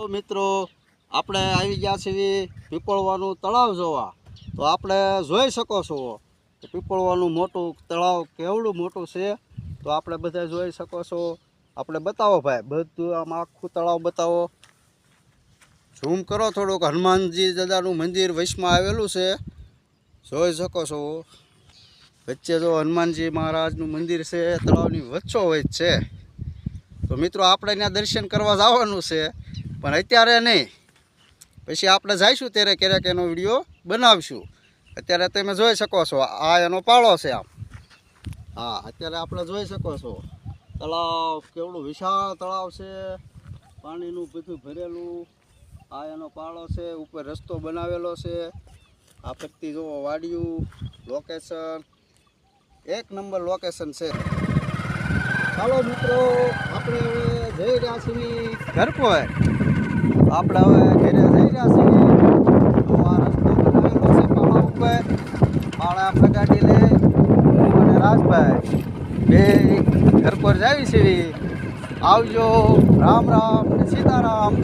તો મિત્રો આપણે આવી ગયા છીએ પીપળવાનું તળાવ જોવા. તો આપણે જોઈ શકો છો કે પીપળવાનું મોટું તળાવ કેવડું મોટું છે. તો આપણે બધા જોઈ શકો છો. આપણે બતાવો ભાઈ, બધું આમ આખું તળાવ બતાવો. ઝૂમ કરો થોડુંક. હનુમાનજી દાદાનું મંદિર વચમાં આવેલું છે, જોઈ શકો છો. વચ્ચે જો હનુમાનજી મહારાજનું મંદિર છે, તળાવની વચ્ચોવચ છે. તો મિત્રો આપણે ત્યાં દર્શન કરવા જવાનું છે, પણ અત્યારે નહીં. પછી આપણે જઈશું ત્યારે ક્યારેક એનો વિડીયો બનાવીશું. અત્યારે તમે જોઈ શકો છો, આ એનો પાળો છે આમ. હા, અત્યારે આપણે જોઈ શકો છો તળાવ કેવડું વિશાળ તળાવ છે, પાણીનું બધું ભરેલું. આ એનો પાળો છે, ઉપર રસ્તો બનાવેલો છે. આ ફરતી જુઓ વાડિયું, લોકેશન એક નંબર લોકેશન છે. ચાલો મિત્રો, આપણે હવે જઈ રહ્યા છીએ ઘર પર. આપણે હવે ઘરે જઈ રહ્યા છીએ. તો આ રસ્તો બનાવેલો છે પાળા ઉપર. પાળા આપણે ગાડી લઈ હું અને રાજભાઈ બે ઘર પર જઈએ છીએ. આવજો. રામ રામ અને સીતારામ.